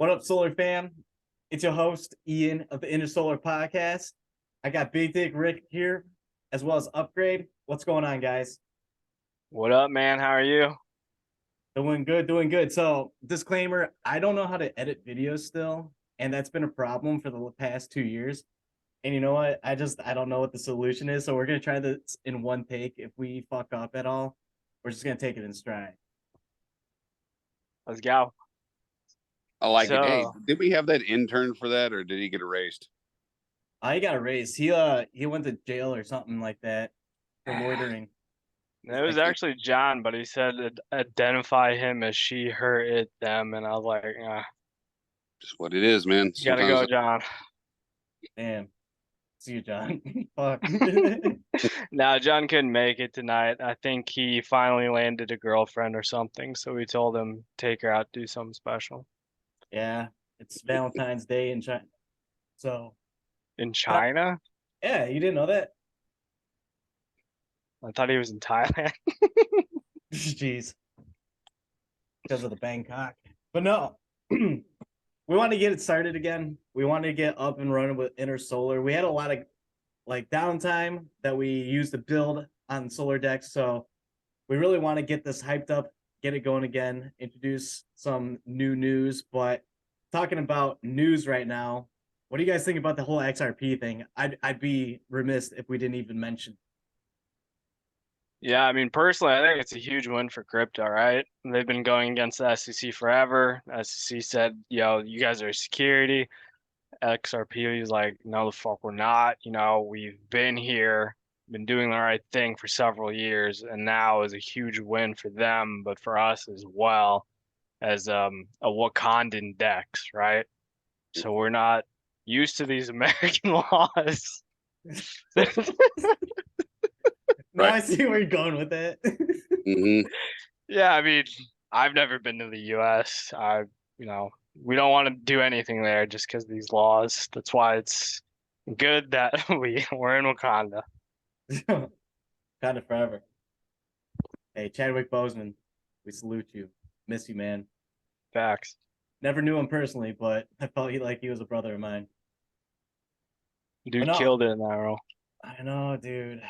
What up, Solar fam? It's your host, Ian of the Inner Solar Podcast. I got Big Dick Rick here, as well as Upgrade. What's going on, guys? What up, man? How are you? Doing good, doing good. So, disclaimer, I don't know how to edit videos still, and that's been a problem for the past 2 years. And you know what? I don't know what the solution is. So we're gonna try this in one take. If we fuck up at all, we're just gonna take it in stride. Let's go. I like it. Hey, So, did we have that intern for that, or did he get erased? I got erased. He went to jail or something like that for loitering. it was actually John, but he said identify him as she, her, it, them, and I was like, Just what it is, man. you gotta go, John. Damn. See you, John. Fuck. Now, John couldn't make it tonight. I think he finally landed a girlfriend or something, so we told him take her out, do something special. Yeah, it's Valentine's Day in China. So In China? yeah, you didn't know that? I thought he was in Thailand. Jeez. Because of the Bangkok. But no. We want to get it started again. We want to get up and running with Inner Solar. We had a lot of downtime that we used to build on Solar Dex. So we really want to get this hyped up, get it going again, introduce some new news. But talking about news right now, what do you guys think about the whole XRP thing? I'd be remiss if we didn't even mention. Yeah, I mean, personally, I think it's a huge win for crypto, right? They've been going against the SEC forever. The SEC said, yo, you guys are security. XRP is like, no, the fuck, we're not. We've been here, been doing the right thing for several years, and now is a huge win for them, but for us as well as a Wakandan Dex, right? So we're not used to these American laws. Now Right. I see where you're going with that. hmm Yeah, I mean, I've never been to the US. We don't want to do anything there just because of these laws. That's why it's good that we're in Wakanda. Kind of forever. Hey, Chadwick Boseman, we salute you. Miss you, man. Facts. Never knew him personally, but I felt like he was a brother of mine. But Dude no, killed it in that role. I know, dude.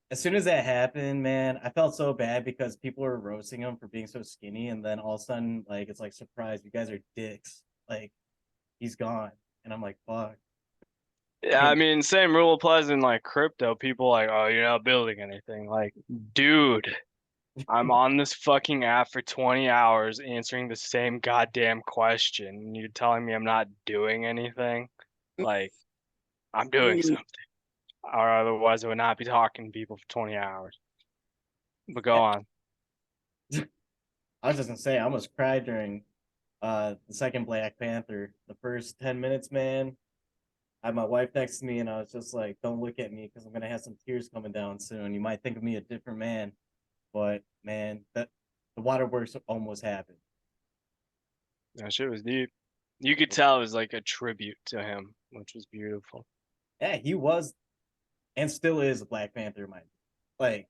As soon as that happened, man, I felt so bad because people were roasting him for being so skinny, and then all of a sudden, like, it's like, surprise, you guys are dicks. Like, he's gone, and I'm like, fuck. Yeah, I mean, same rule applies in like crypto. People like, oh, you're not building anything. Like, dude, I'm on this fucking app for 20 hours answering the same goddamn question, and you're telling me I'm not doing anything? Like, I'm doing something. Or otherwise I would not be talking to people for 20 hours. But go on. I was just gonna say, I almost cried during the second Black Panther. The first 10 minutes, man. I had my wife next to me, and I was just like, "Don't look at me, because I'm gonna have some tears coming down soon. You might think of me a different man, but man, that the waterworks almost happened." That shit was deep. You could tell it was like a tribute to him, which was beautiful. Yeah, he was, and still is a Black Panther, man. Like,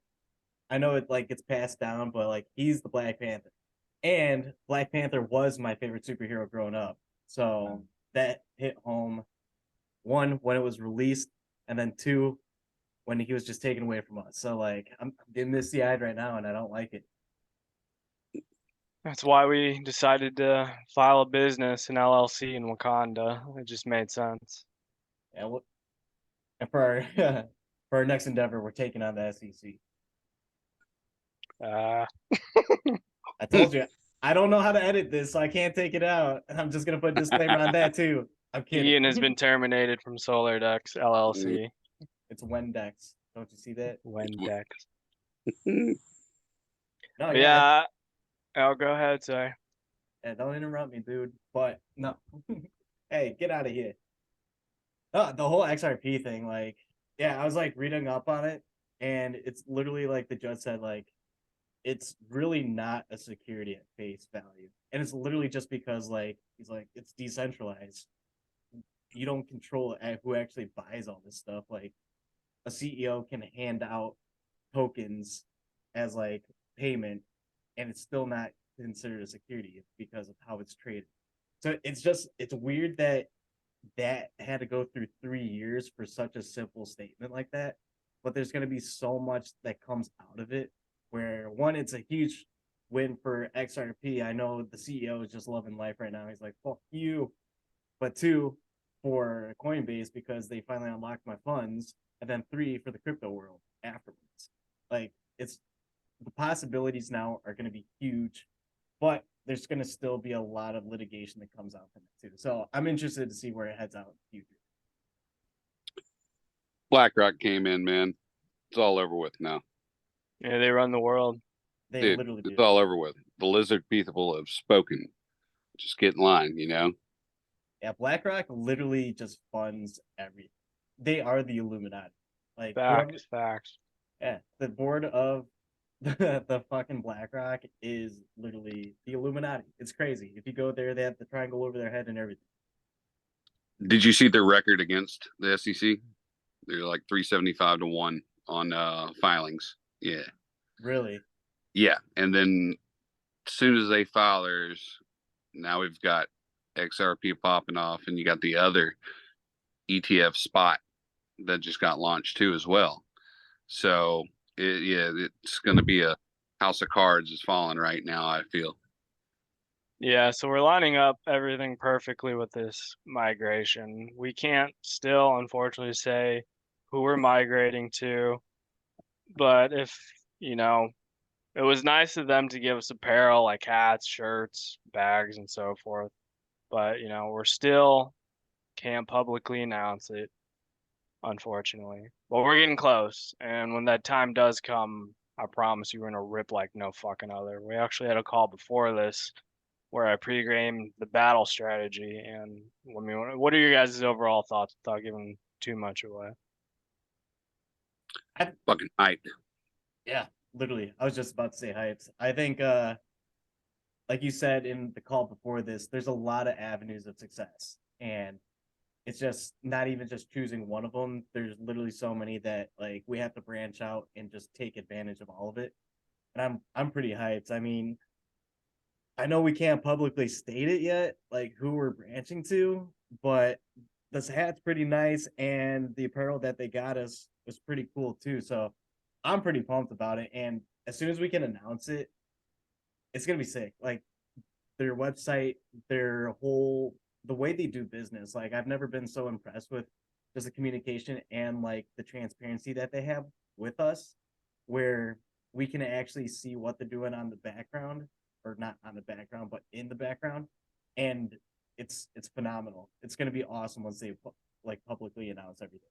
I know it like gets passed down, but like he's the Black Panther, and Black Panther was my favorite superhero growing up. So that hit home. One, when it was released, and then two, when he was just taken away from us. So like I'm getting misty eyed right now, and I don't like it. That's why we decided to file a business, an LLC in Wakanda. It just made sense. Yeah, and for our for our next endeavor, we're taking on the SEC. Uh, I told you I don't know how to edit this, so I can't take it out. I'm just gonna put a disclaimer on that too. I'm kidding. Ian has been terminated from Solar Dex LLC. It's Wendex. Don't you see that? Wendex. No, But yeah, yeah, I'll go ahead, sorry. yeah. Don't interrupt me, dude. But no, hey, get out of here. Oh, the whole XRP thing, like, yeah, I was like reading up on it, and it's literally like the judge said, like, it's really not a security at face value, and it's literally just because, like, he's like, it's decentralized. You don't control who actually buys all this stuff. Like, a CEO can hand out tokens as like payment, and it's still not considered a security because of how it's traded. So it's weird that had to go through 3 years for such a simple statement like that. But there's going to be so much that comes out of it. Where one, it's a huge win for XRP. I know the CEO is just loving life right now. He's like, "Fuck you," but two, for Coinbase because they finally unlocked my funds, and then three for the crypto world afterwards. Like it's the possibilities now are going to be huge, but there's going to still be a lot of litigation that comes out from it too. So I'm interested to see where it heads out in the future. BlackRock came in, man. It's all over with now. Yeah, they run the world. They Dude, literally it's do. all over with. The lizard people have spoken. Just get in line, you know? Yeah, BlackRock literally just funds everything. They are the Illuminati. Like whoever, Facts. yeah, the board of the fucking BlackRock is literally the Illuminati. It's crazy. If you go there, they have the triangle over their head and everything. Did you see their record against the SEC? They're like 375-1 on filings. Yeah. Really? Yeah. And then as soon as they file theirs, now we've got XRP popping off, and you got the other ETF spot that just got launched too as well. So it's going to be a house of cards is falling right now, I feel. Yeah, so we're lining up everything perfectly with this migration. We can't still, unfortunately, say who we're migrating to, but if, you know, it was nice of them to give us apparel like hats, shirts, bags, and so forth. But, you know, we're still can't publicly announce it, unfortunately. But we're getting close. And when that time does come, I promise you we're gonna rip like no fucking other. We actually had a call before this where I pre-gamed the battle strategy. And I mean, what are your guys' overall thoughts without giving too much away? Fucking hype. Yeah, literally. I was just about to say hypes. I think like you said in the call before this, there's a lot of avenues of success. And it's just not even just choosing one of them. There's literally so many that like we have to branch out and just take advantage of all of it. And I'm pretty hyped. I mean, I know we can't publicly state it yet, like who we're branching to, but this hat's pretty nice, and the apparel that they got us was pretty cool too. So I'm pretty pumped about it. And as soon as we can announce it, it's gonna be sick. Like their website, their whole the way they do business. Like I've never been so impressed with just the communication and like the transparency that they have with us, where we can actually see what they're doing on the background, or not on the background, but in the background, and it's phenomenal. It's gonna be awesome once they like publicly announce everything.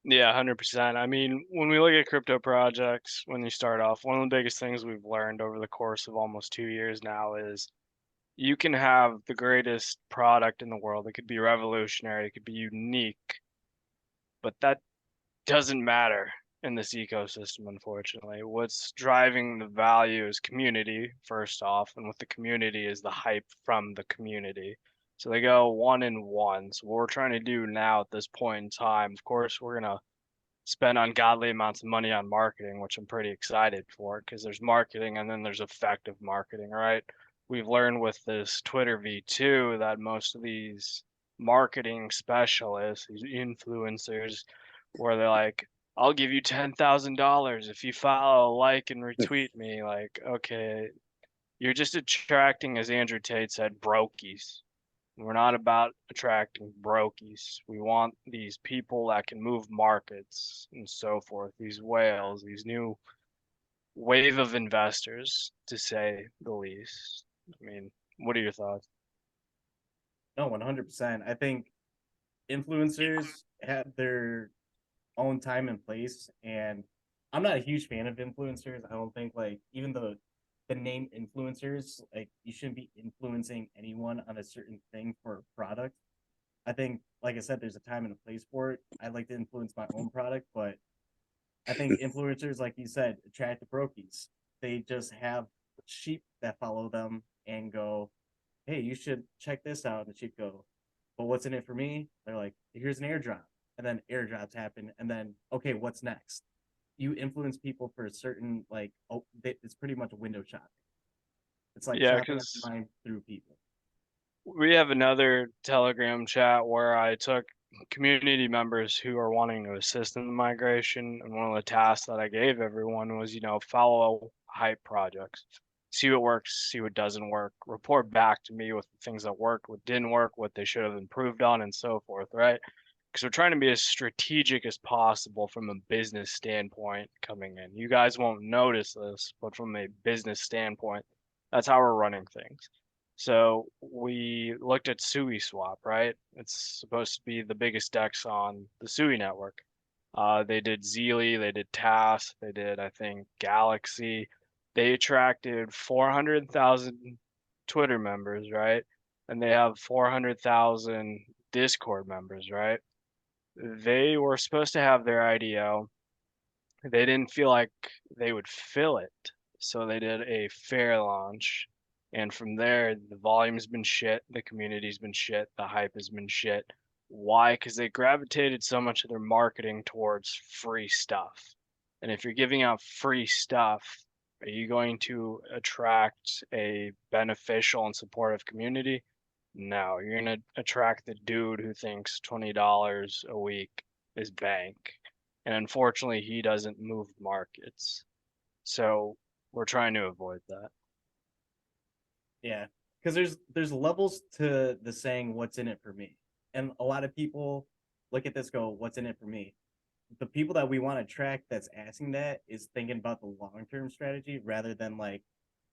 Yeah, 100%. I mean, when we look at crypto projects, when you start off, one of the biggest things we've learned over the course of almost 2 years now is you can have the greatest product in the world. It could be revolutionary, it could be unique, but that doesn't matter in this ecosystem, unfortunately. What's driving the value is community, first off, and with the community is the hype from the community. So they go one in one. So what we're trying to do now at this point in time, of course, we're gonna spend ungodly amounts of money on marketing, which I'm pretty excited for because there's marketing and then there's effective marketing, right? We've learned with this Twitter V2 that most of these marketing specialists, these influencers, where they're like, I'll give you $10,000 if you follow, like, and retweet me. Like, okay, you're just attracting, as Andrew Tate said, brokies. We're not about attracting brokies. We want these people that can move markets and so forth, these whales, these new wave of investors, to say the least. I mean, what are your thoughts? No, 100%. I think influencers have their own time and place, and I'm not a huge fan of influencers. I don't think like even the name influencers, like you shouldn't be influencing anyone on a certain thing for a product. I think, like I said, there's a time and a place for it. I like to influence my own product, but I think influencers, like you said, attract the brokies. They just have sheep that follow them and go, "Hey, you should check this out." And the sheep go, "But what's in it for me?" They're like, "Here's an airdrop." And then airdrops happen, and then okay, what's next? You influence people for a certain like, oh, it's pretty much a window shopping. It's like Yeah, chopping up because the line through people. we have another Telegram chat where I took community members who are wanting to assist in the migration, and one of the tasks that I gave everyone was, follow hype projects, see what works, see what doesn't work, report back to me with the things that worked, what didn't work, what they should have improved on, and so forth, right? Because we're trying to be as strategic as possible from a business standpoint coming in. You guys won't notice this, but from a business standpoint, that's how we're running things. So we looked at SuiSwap, right? It's supposed to be the biggest DEX on the Sui network. They did Zeely, they did TAS, they did, I think, Galaxy. They attracted 400,000 Twitter members, right? And they have 400,000 Discord members, right? They were supposed to have their IDO. They didn't feel like they would fill it, so they did a fair launch. And from there, the volume's been shit, the community's been shit, the hype has been shit. Why? Because they gravitated so much of their marketing towards free stuff. And if you're giving out free stuff, are you going to attract a beneficial and supportive community? No, you're going to attract the dude who thinks $20 a week is bank. And unfortunately, he doesn't move markets. So we're trying to avoid that. Yeah, because there's levels to the saying "what's in it for me," and a lot of people look at this, go, "What's in it for me?" The people that we want to track that's asking that is thinking about the long-term strategy rather than like,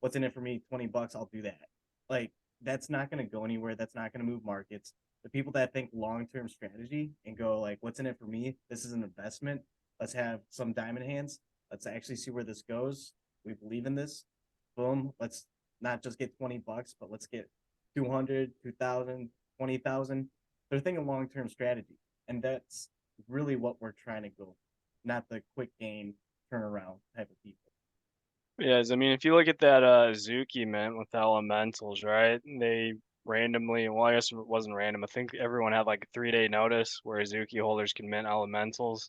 "What's in it for me? $20, I'll do that." Like that's not going to go anywhere. That's not going to move markets. The people that think long-term strategy and go like, "What's in it for me? This is an investment. Let's have some diamond hands. Let's actually see where this goes. We believe in this. Boom. Let's not just get $20, but let's get 200, 2,000, 20,000. They're thinking long-term strategy. And that's really what we're trying to go, not the quick gain turnaround type of people. Yes, I mean, if you look at that Zuki mint with elementals, right? They randomly, well, I guess it wasn't random. I think everyone had like a 3-day notice where Zuki holders can mint elementals.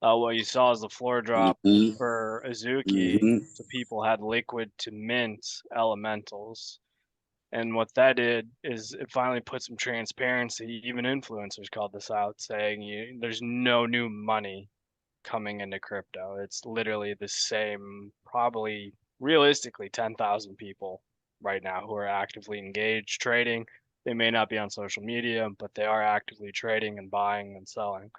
What you saw is the floor drop Mhm. for Azuki, Mhm. so people had liquid to mint elementals. And what that did is it finally put some transparency. Even influencers called this out, saying there's no new money coming into crypto. It's literally the same, probably realistically 10,000 people right now who are actively engaged trading. They may not be on social media, but they are actively trading and buying and selling.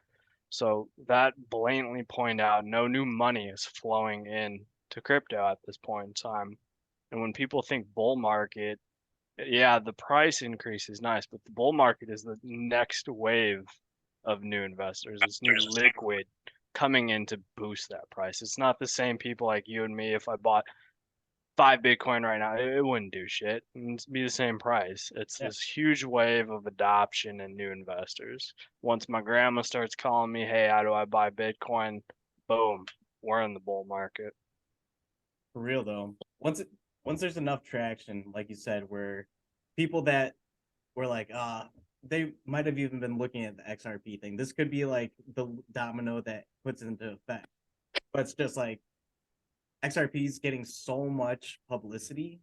So that blatantly point out no new money is flowing in to crypto at this point in time. And when people think bull market, yeah, the price increase is nice, but the bull market is the next wave of new investors. It's new liquid coming in to boost that price. It's not the same people like you and me. If I bought 5 Bitcoin right now, it wouldn't do shit. It'd be the same price. It's Yeah. this huge wave of adoption and new investors. Once my grandma starts calling me, hey, how do I buy Bitcoin? Boom, we're in the bull market. For real though, once there's enough traction, like you said, where people that were like, they might have even been looking at the XRP thing. This could be like the domino that puts it into effect. But it's just like XRP is getting so much publicity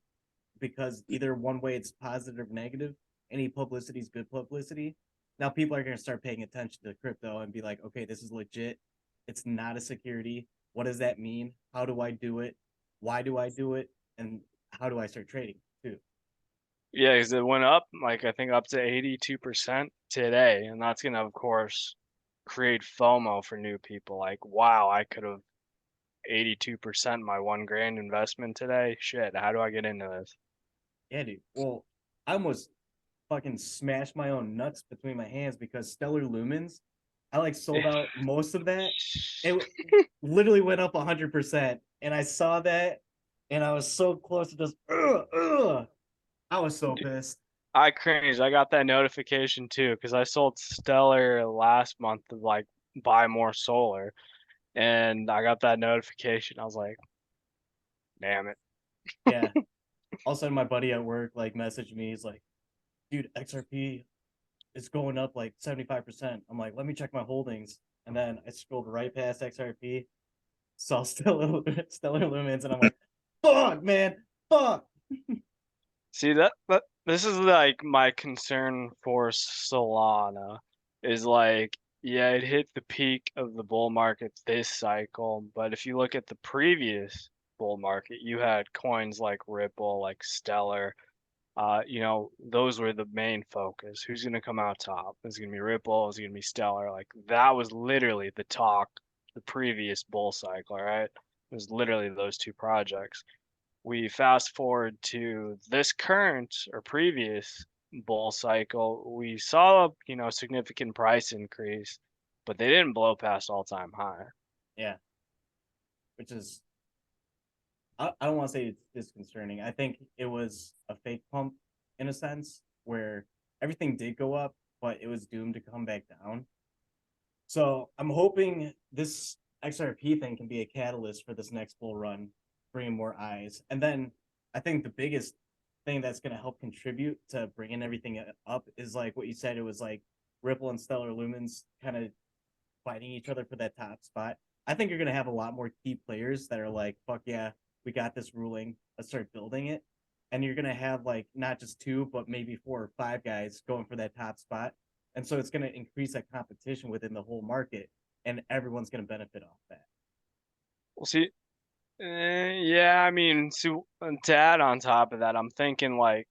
because either one way it's positive or negative. Any publicity is good publicity. Now people are going to start paying attention to crypto and be like, okay, this is legit. It's not a security. What does that mean? How do I do it? Why do I do it? And how do I start trading too? Yeah, because it went up, like I think up to 82% today. And that's going to, of course, create FOMO for new people. Like, wow, I could have 82% my 1 grand investment today. Shit, how do I get into this? Yeah, dude. Well, I almost fucking smashed my own nuts between my hands because Stellar Lumens, I like sold out most of that. It literally went up 100%, and I saw that, and I was so close to just, I was so pissed. I cringed. I got that notification too because I sold Stellar last month to like buy more solar, and I got that notification. I was like, damn it. Yeah. All of a sudden, my buddy at work like messaged me. He's like, "Dude, XRP is going up like 75%." I'm like, "Let me check my holdings," and then I scrolled right past XRP, saw Stellar Lumens, and I'm like, "Fuck, man, fuck." See that this is like my concern for Solana is like, yeah, it hit the peak of the bull market this cycle, but if you look at the previous bull market, you had coins like Ripple, like Stellar, those were the main focus. Who's gonna come out top? Is it gonna be Ripple? Is it gonna be Stellar? Like that was literally the talk the previous bull cycle, right? It was literally those two projects. We fast forward to this current or previous bull cycle, we saw, significant price increase, but they didn't blow past all-time high. Yeah. Which is, I don't want to say it's disconcerting. I think it was a fake pump in a sense where everything did go up, but it was doomed to come back down. So I'm hoping this XRP thing can be a catalyst for this next bull run, bringing more eyes. And then I think the biggest thing that's going to help contribute to bringing everything up is like what you said. It was like Ripple and Stellar Lumens kind of fighting each other for that top spot. I think you're going to have a lot more key players that are like, fuck yeah, we got this ruling. Let's start building it. And you're going to have like not just two, but maybe 4 or 5 guys going for that top spot. And so it's going to increase that competition within the whole market, and everyone's going to benefit off that. We'll see. Yeah, I mean, so to add on top of that, I'm thinking like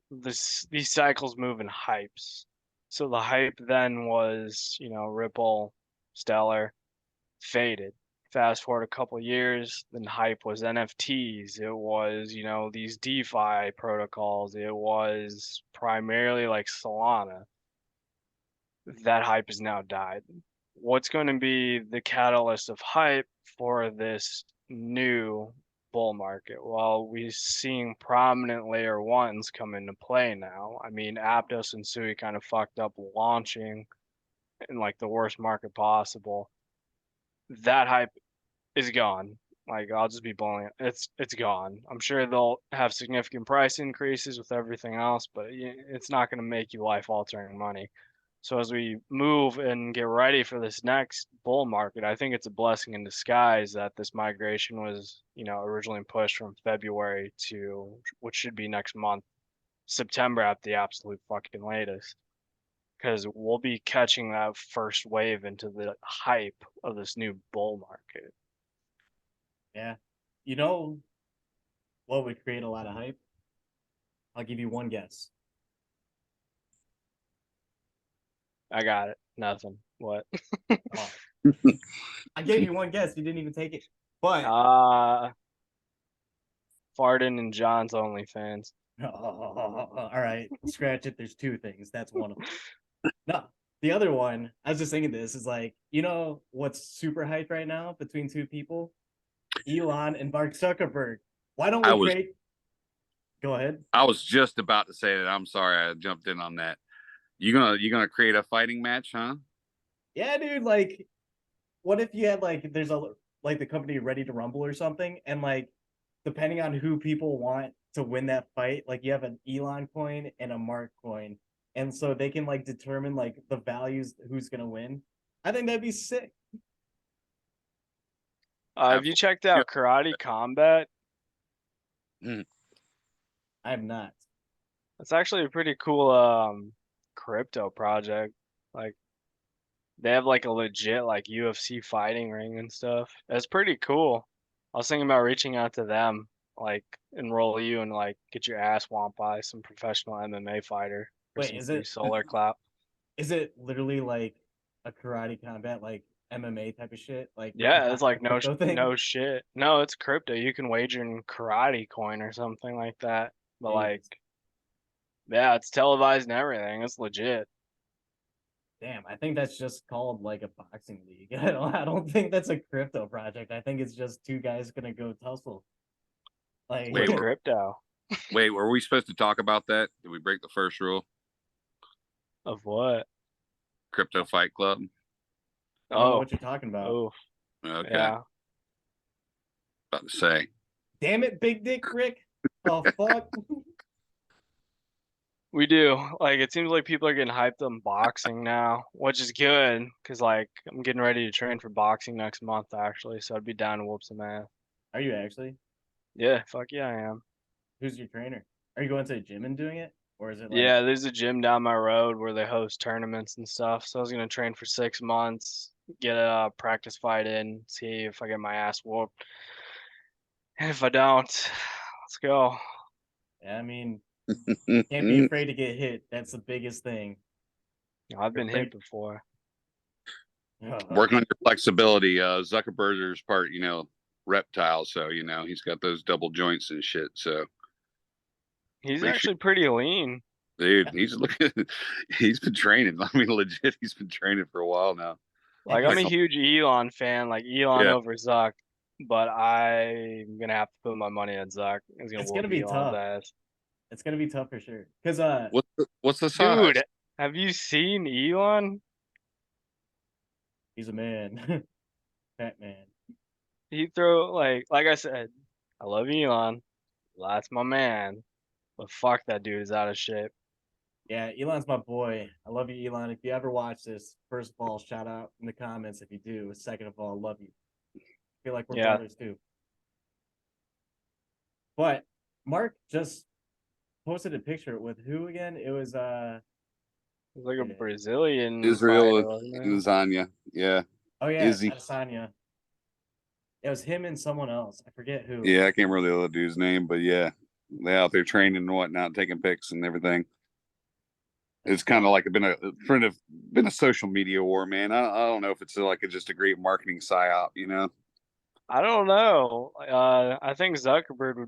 these cycles move in hypes. So the hype then was, Ripple, Stellar, faded. Fast forward a couple years, then hype was NFTs. It was, these DeFi protocols. It was primarily like Solana. That hype has now died. What's going to be the catalyst of hype for this new bull market? Well, we're seeing prominent layer ones come into play now. I mean, Aptos and Sui kind of fucked up launching in like the worst market possible. That hype is gone. Like I'll just be blunt. It's gone. I'm sure they'll have significant price increases with everything else, but it's not going to make you life altering money. So as we move and get ready for this next bull market, I think it's a blessing in disguise that this migration was, originally pushed from February to what should be next month, September at the absolute fucking latest. Because we'll be catching that first wave into the hype of this new bull market. Yeah. You know what would create a lot of hype? I'll give you one guess. I got it. Nothing. What? Oh. I gave you one guess. You didn't even take it. But Farden and John's OnlyFans. all right, scratch it. There's 2 things. That's one of them. No, the other one, I was just thinking this is like, what's super hyped right now between 2 people? Elon and Mark Zuckerberg. Why don't we create? Go ahead. I was just about to say that. I'm sorry I jumped in on that. You gonna create a fighting match, huh? Yeah, dude. Like, what if you had like there's the company Ready to Rumble or something, and like depending on who people want to win that fight, like you have an Elon coin and a Mark coin, and so they can like determine like the values who's gonna win. I think that'd be sick. Have you checked out Karate Combat? I have not. It's actually a pretty cool crypto project. Like they have like a legit like UFC fighting ring and stuff. It's pretty cool. I was thinking about reaching out to them, like enroll you and like get your ass whomped by some professional MMA fighter for Wait, some is free it solar clap. is it literally like a Karate Combat like MMA type of shit? Like Yeah, it's like no crypto thing? no shit. No, it's crypto. You can wager in karate coin or something like that. But like, yeah, it's televised and everything. It's legit. Damn, I think that's just called like a boxing league. I don't think that's a crypto project. I think it's just 2 guys gonna go tussle. Like, With crypto. Wait, were we supposed to talk about that? Did we break the first rule? Of what? Crypto Fight Club. I don't know what you're talking about. Oh, Okay. yeah. About to say. Damn it, Big Dick Rick. Oh fuck. We do. Like it seems like people are getting hyped on boxing now, which is good because like I'm getting ready to train for boxing next month actually, so I'd be down to whoop some ass. Are you actually? Yeah, fuck yeah, I am. Who's your trainer? Are you going to the gym and doing it, or is it like? Yeah, there's a gym down my road where they host tournaments and stuff. So I was gonna train for 6 months, get a practice fight in, see if I get my ass whooped. And if I don't, let's go. Yeah, I mean, can't be afraid to get hit. That's the biggest thing. I've You're been hit afraid. before. Working on your flexibility. Zuckerberger's part, reptile, so he's got those double joints and shit. So He's make sure, actually pretty lean. dude, he's looking. He's been training. I mean, legit, he's been training for a while now. Like I'm Like, a huge Elon fan, like Elon yeah, over Zuck, but I'm gonna have to put my money on Zuck. He's gonna It's whoop gonna be Elon's tough. ass. It's gonna be tough for sure. Cause what's the size? Dude, have you seen Elon? he's a man, fat man. He throw like I said, I love Elon. That's my man. But fuck that dude is out of shape. Yeah, Elon's my boy. I love you, Elon. If you ever watch this, first of all, shout out in the comments if you do. Second of all, love you. Feel like we're Yeah, brothers too. But Mark just posted a picture with who again? It was he's like a yeah. Brazilian Israel fighter, wasn't he? lasagna. Yeah, Oh yeah, Izzy. Adesanya. It was him and someone else. I forget who. Yeah, I can't remember the other dude's name, but yeah, they out there training and whatnot, taking pics and everything. It's kind of like been a social media war, man. I don't know if it's like just a great marketing psyop. I don't know. I think Zuckerberg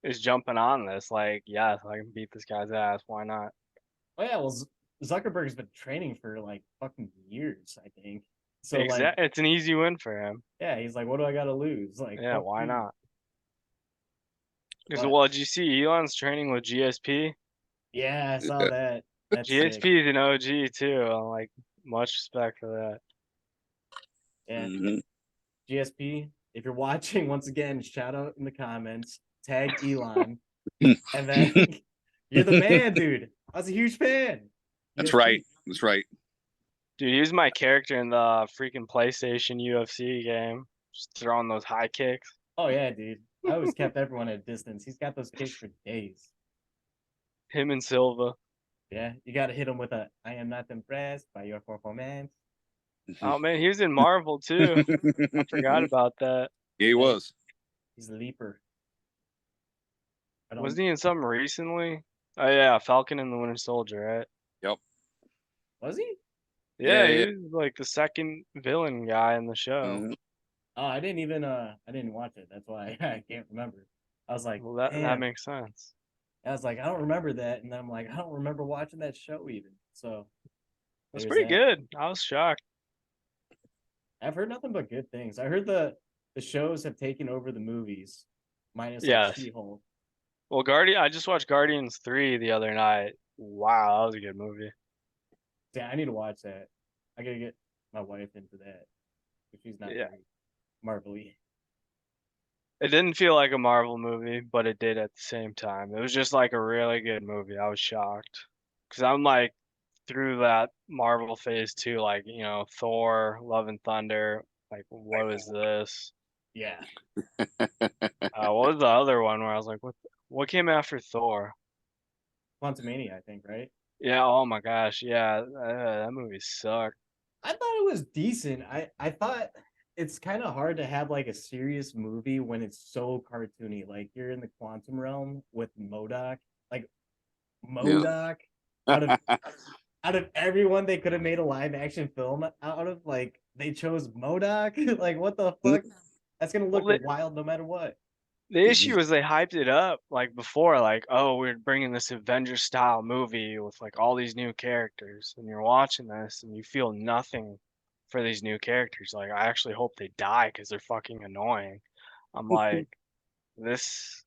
is jumping on this. Like, yes, I can beat this guy's ass. Why not? Oh yeah, well Zuckerberg's been training for like fucking years, I think. So like, It's an easy win for him. yeah, he's like, what do I gotta lose? Like, Yeah, fuck why you. not? Because But well, did you see Elon's training with GSP? yeah, I saw Yeah. that. That's sick. GSP is an OG too. I'm like, much respect for that. Yeah, Hmm. GSP. If you're watching, once again, shout out in the comments, tag Elon, and then you're the man, dude. I was a huge fan. That's GSP. right. That's right. Dude, he was my character in the freaking PlayStation UFC game. Just throwing those high kicks. Oh yeah, dude. I always kept everyone at a distance. He's got those kicks for days. Him and Silva. Yeah, you got to hit him with a "I am not impressed by your performance." Oh man, he was in Marvel too. I forgot about that. Yeah, he Yeah, was. he's a leaper. I don't. Wasn't he in something recently? Oh yeah, Falcon and the Winter Soldier, right? Yep. Was he? Yeah, Yeah, he yeah. was like the second villain guy in the show. Mhm. Oh, I didn't even. I didn't watch it. That's why I can't remember. I was like, Well, that damn. makes sense. I was like, I don't remember that, and then I'm like, I don't remember watching that show even. So That's there's pretty that. good. I was shocked. I've heard nothing but good things. I heard the shows have taken over the movies, minus like Yes. She-Hulk. Well, I just watched Guardians 3 the other night. Wow, that was a good movie. Yeah, I need to watch that. I gotta get my wife into that. But she's not Yeah. very Marvel-y. It didn't feel like a Marvel movie, but it did at the same time. It was just like a really good movie. I was shocked. Because I'm like through that Marvel phase too, like, Thor, Love and Thunder. Like, what is this? Yeah, What was the other one where I was like, what came after Thor? Quantumania, I think, right? Yeah, oh my gosh, yeah, that movie sucked. I thought it was decent. I thought it's kind of hard to have like a serious movie when it's so cartoony. Like you're in the quantum realm with Modoc. Like Yeah. Modoc out of out of everyone they could have made a live action film out of, like they chose Modoc. Like what the fuck? That's gonna look Well, wild no matter what. the issue is they hyped it up like before, like, oh, we're bringing this Avengers style movie with like all these new characters, and you're watching this and you feel nothing for these new characters. Like, I actually hope they die because they're fucking annoying. I'm like, this.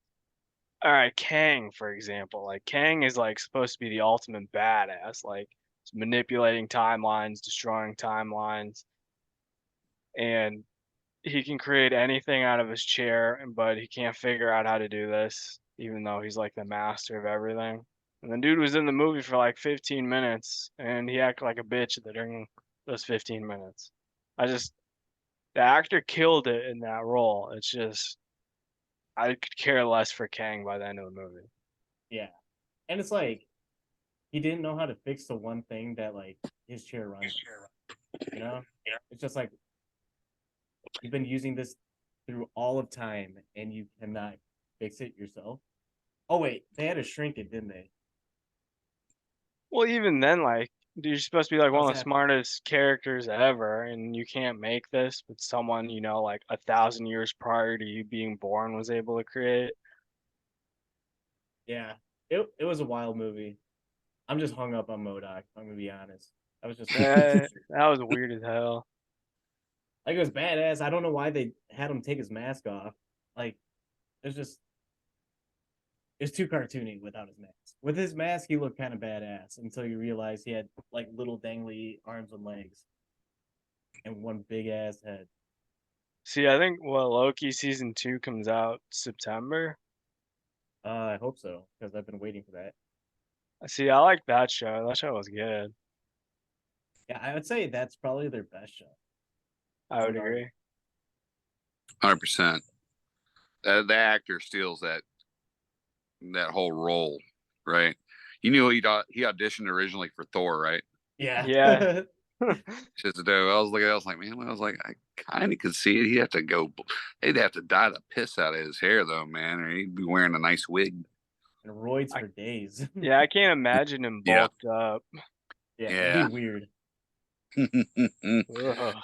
All right, Kang, for example. Like, Kang is like supposed to be the ultimate badass, like manipulating timelines, destroying timelines, and he can create anything out of his chair, but he can't figure out how to do this, even though he's like the master of everything. And the dude was in the movie for like 15 minutes, and he acted like a bitch during those 15 minutes. The actor killed it in that role. It's just, I could care less for Kang by the end of the movie. Yeah. And it's like he didn't know how to fix the one thing that like his chair runs. You know? It's just like you've been using this through all of time and you cannot fix it yourself. Oh wait, they had to shrink it, didn't they? Well, even then, like, dude, you're supposed to be like one How's of the that? smartest characters ever, and you can't make this, but someone, you know, like 1,000 years prior to you being born was able to create. Yeah. It was a wild movie. I'm just hung up on MODOK, I'm gonna be honest. I was just That was weird as hell. like it was badass. I don't know why they had him take his mask off. Like it's just it's too cartoony without his mask. With his mask, he looked kind of badass until you realize he had like little dangly arms and legs and one big ass head. See, I think Loki season 2 comes out September. I hope so because I've been waiting for that. See, I like that show. That show was good. Yeah, I would say that's probably their best show. I would agree. 100%. The actor steals that whole role, right? You knew he auditioned originally for Thor, right? Yeah. Yeah. Just I was looking, I was like, man, I was like, I kind of could see it. They'd have to dye the piss out of his hair though, man, or he'd be wearing a nice wig. And roids for days. Yeah, I can't imagine him Yeah. bulked up. Yeah, Yeah. it'd be weird. Ugh.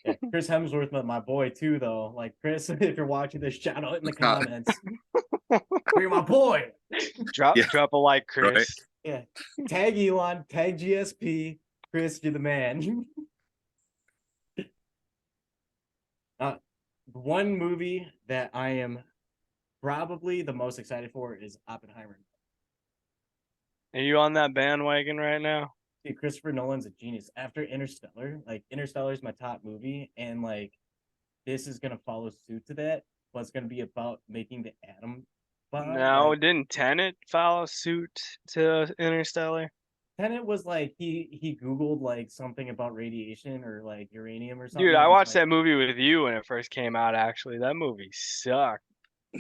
Yeah, Chris Hemsworth, my boy too, though. Like Chris, if you're watching this, shout out in the comments. You're my boy. Drop Yeah. drop a like, Chris. Right. Yeah, tag Elon, tag GSP. Chris, you're the man. One movie that I am probably the most excited for is Oppenheimer. Are you on that bandwagon right now? Dude, Christopher Nolan's a genius. After Interstellar, like Interstellar is my top movie, and like this is gonna follow suit to that, but it's gonna be about making the atom bomb. No, Like, didn't Tenet follow suit to Interstellar? Tenet was like he googled like something about radiation or like uranium or something. Dude, I and watched like, that movie with you when it first came out. Actually, that movie sucked.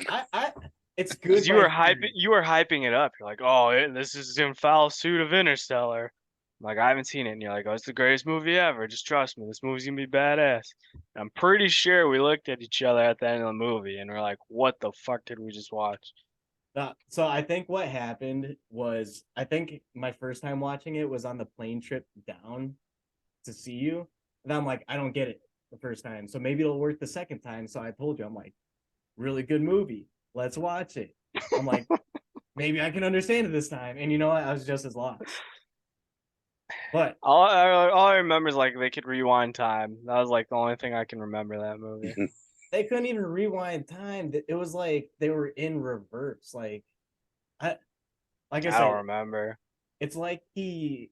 I it's good. 'Cause you were hyping it up. You're like, oh, this is in foul suit of Interstellar. I'm like, I haven't seen it, and you're like, oh, it's the greatest movie ever. Just trust me, this movie's gonna be badass. And I'm pretty sure we looked at each other at the end of the movie, and we're like, what the fuck did we just watch? So I think what happened was I think my first time watching it was on the plane trip down to see you. And I'm like, I don't get it the first time. So maybe it'll work the second time. So I told you, I'm like, really good movie. Let's watch it. I'm like, maybe I can understand it this time. And you know what? I was just as lost. But All I remember is like they could rewind time. That was like the only thing I can remember that movie. they couldn't even rewind time. It was like they were in reverse. I I said, don't remember. it's like he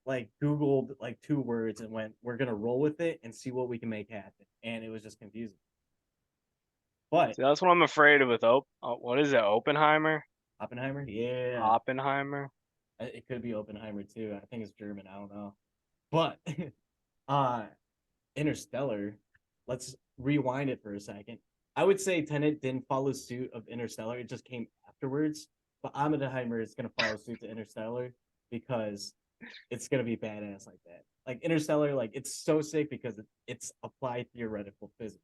like Googled like 2 words and went, we're gonna roll with it and see what we can make happen. And it was just confusing. But See, that's what I'm afraid of with what is it, Oppenheimer? Oppenheimer, yeah. Oppenheimer. It could be Oppenheimer too. I think it's German. I don't know. But uh Interstellar, let's rewind it for a second. I would say Tenet didn't follow suit of Interstellar. It just came afterwards. But Oppenheimer is gonna follow suit to Interstellar because it's gonna be badass like that. Like Interstellar, like it's so sick because it's applied theoretical physics.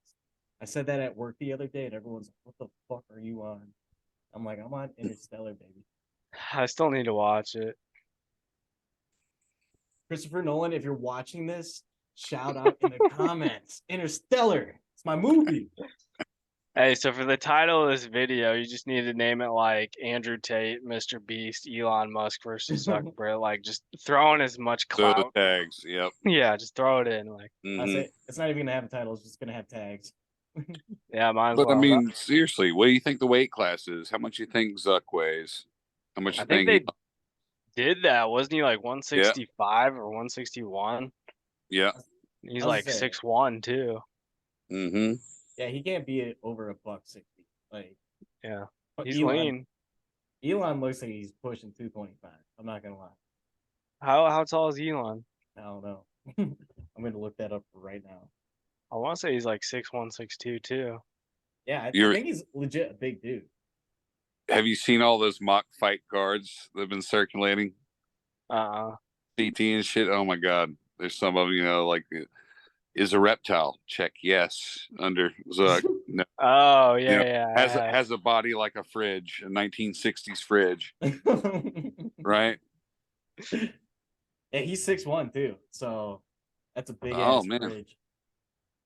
I said that at work the other day, and everyone's like, "What the fuck are you on?" I'm like, "I'm on Interstellar, baby." I still need to watch it. Christopher Nolan, if you're watching this, shout out in the comments. Interstellar, it's my movie. Hey, so for the title of this video, you just need to name it like Andrew Tate, Mr. Beast, Elon Musk versus Zuckerberg. Like just throwing as much So the clout. tags, yep. Yeah, just throw it in. Like, I Mhm. say it's not even gonna have a title; it's just gonna have tags. yeah, might as But I well. mean, seriously, what do you think the weight class is? How much you think Zuck weighs? How much I you think think? they did that. Wasn't he like 165 or 161? Yeah. He's I was like saying. 6'1" too. Mm-hmm. Yeah, he can't be over $160. Like, Yeah, but he's lean. Elon looks like he's pushing 225. I'm not gonna lie. How tall is Elon? I don't know. I'm gonna look that up right now. I want to say he's like 6'1", 6'2" too. Yeah, I You're- think he's legit a big dude. Have you seen all those mock fight cards that have been circulating? CT and shit. Oh my god. There's some of them, like is a reptile. Check yes. Under Zuck. No. Oh You know, yeah, I have. has a body like a fridge, a 1960s fridge, right? Yeah, he's 6'1" too, so that's a big Oh ass man. fridge.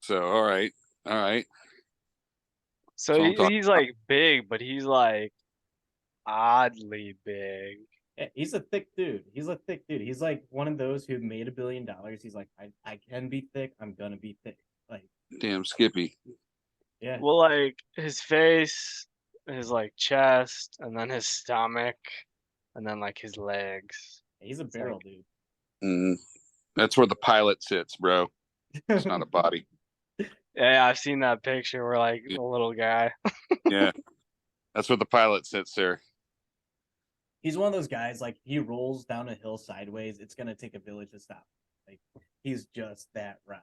So all right. So So I'm talking he's like big, but he's like oddly big. Yeah, he's a thick dude. He's a thick dude. He's like one of those who made $1 billion. He's like, I can be thick. I'm gonna be thick. Like, damn Skippy. yeah. Well, like his face, his like chest, and then his stomach, and then like his legs. He's a barrel dude. That's where the pilot sits, bro. It's not a body. Yeah, I've seen that picture where like Yeah. the little guy. Yeah. That's where the pilot sits there. He's one of those guys, like he rolls down a hill sideways. It's gonna take a village to stop. Like he's just that round.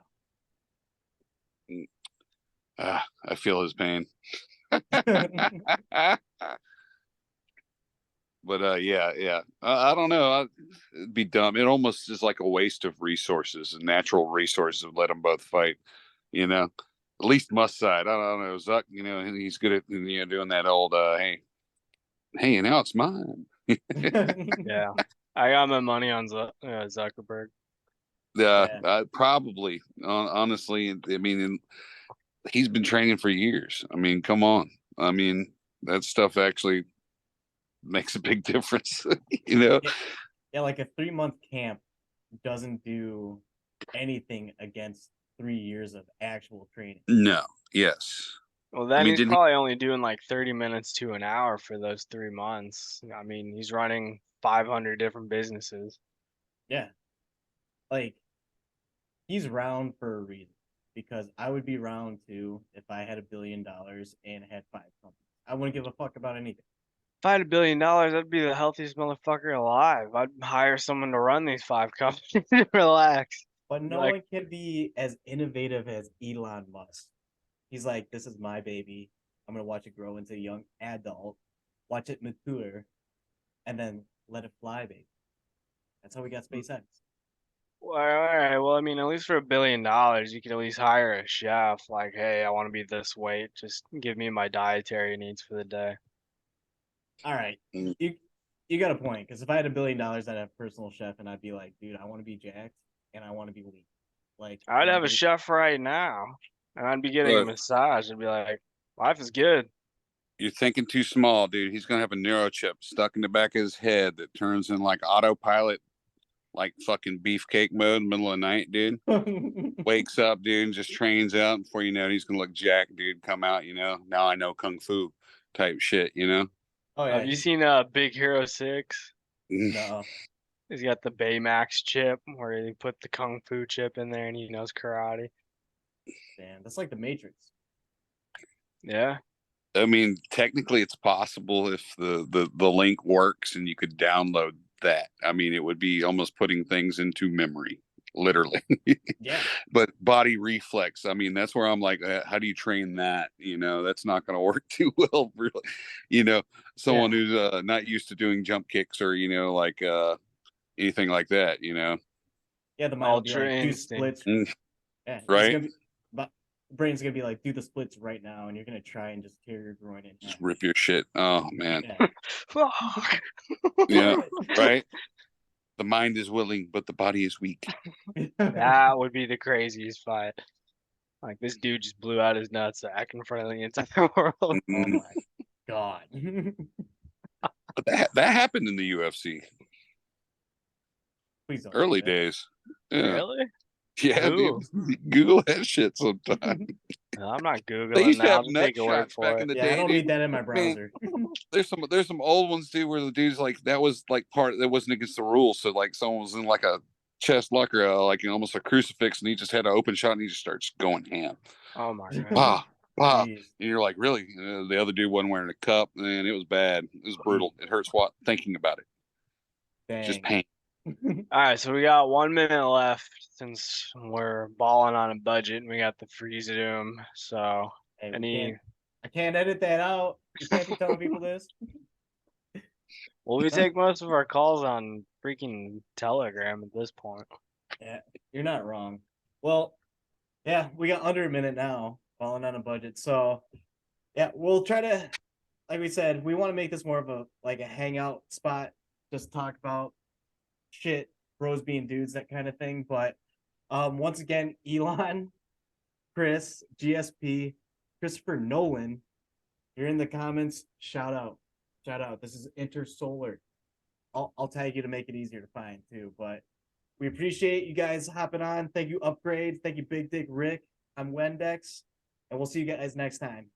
I feel his pain. But yeah. I don't know. It'd be dumb. It almost is like a waste of resources and natural resources to let them both fight. At least Must side. I don't know. Zuck, he's good at doing that old hey, now it's mine. Yeah, I got my money on Zuckerberg. Yeah, probably. Honestly, I mean, he's been training for years. I mean, come on. I mean, that stuff actually makes a big difference. Yeah, like a 3-month camp doesn't do anything against 3 years of actual training. No. Yes. Well, then he's didn't probably only doing like 30 minutes to an hour for those 3 months. I mean, he's running 500 different businesses. Yeah. Like he's round for a reason. Because I would be round too if I had $1 billion and had 5 companies. I wouldn't give a fuck about anything. If I had $1 billion, I'd be the healthiest motherfucker alive. I'd hire someone to run these 5 companies and relax. But no Like- one can be as innovative as Elon Musk. He's like, this is my baby. I'm gonna watch it grow into a young adult, watch it mature, and then let it fly, baby. That's how we got SpaceX. Well, all right. Well, I mean, at least for $1 billion, you could at least hire a chef. Like, hey, I want to be this weight. Just give me my dietary needs for the day. All right, Mm. you got a point. Because if I had $1 billion, I'd have a personal chef, and I'd be like, dude, I want to be jacked and I want to be lean. Like, I'd have a chef. chef right now, and I'd be getting a Look. massage. I'd be like, life is good. You're thinking too small, dude. He's gonna have a neurochip stuck in the back of his head that turns in like autopilot, like fucking beefcake mode in the middle of the night, dude. Wakes up, dude, and just trains out. Before you know it, he's gonna look jacked, dude. Come out, now I know kung fu type shit, Oh yeah. Have you seen Big Hero 6? No. He's got the Baymax chip where they put the kung fu chip in there, and he knows karate. Damn, that's like the Matrix. Yeah. I mean, technically, it's possible if the link works and you could download that. I mean, it would be almost putting things into memory, literally. Yeah. But body reflex, I mean, that's where I'm like, how do you train that? That's not going to work too well, really. Someone who's not used to doing jump kicks or like anything like that. Yeah, the mind will be like, do Instinct. splits. Yeah, Right. It's gonna be, but brain's gonna be like, do the splits right now, and you're gonna try and just tear your groin in Just half. rip your shit. Oh man. Yeah. Fuck. Yeah. Right. The mind is willing, but the body is weak. That would be the craziest fight. Like this dude just blew out his nutsack in front of the entire world. Oh Mhm. my god. But that happened in the UFC Please don't. early say that. days. Yeah. Really? Yeah, Who? dude. Google that shit sometime. No, I'm not They Googling used to that. have I'll just nut take your word shots for back it. in the Yeah, day. I don't dude. need that in my Man, browser. there's some old ones too where the dude's like that was like part that wasn't against the rules. So like someone was in like a chest lock or like almost a crucifix, and he just had an open shot and he just starts going ham. Oh my god. Bah, bah. Jeez. And you're like, really? The other dude wasn't wearing a cup, and it was bad. It was brutal. It hurts thinking about it. Just Dang. pain. All right, so we got 1 minute left since we're balling on a budget and we got the freeze doom. So Hey, any I can't edit that out. You can't be telling people this. Well, we take most of our calls on freaking Telegram at this point. Yeah, you're not wrong. Well, yeah, we got under a minute now, falling on a budget. So yeah, we'll try to, like we said, we want to make this more of a like a hangout spot, just talk about shit, bros being dudes, that kind of thing. But once again, Elon, Chris, GSP, Christopher Nolan, you're in the comments. Shout out. Shout out. This is Intersolar. I'll tag you to make it easier to find too. But we appreciate you guys hopping on. Thank you, Upgrade. Thank you, Big Dick Rick. I'm Wendex, and we'll see you guys next time.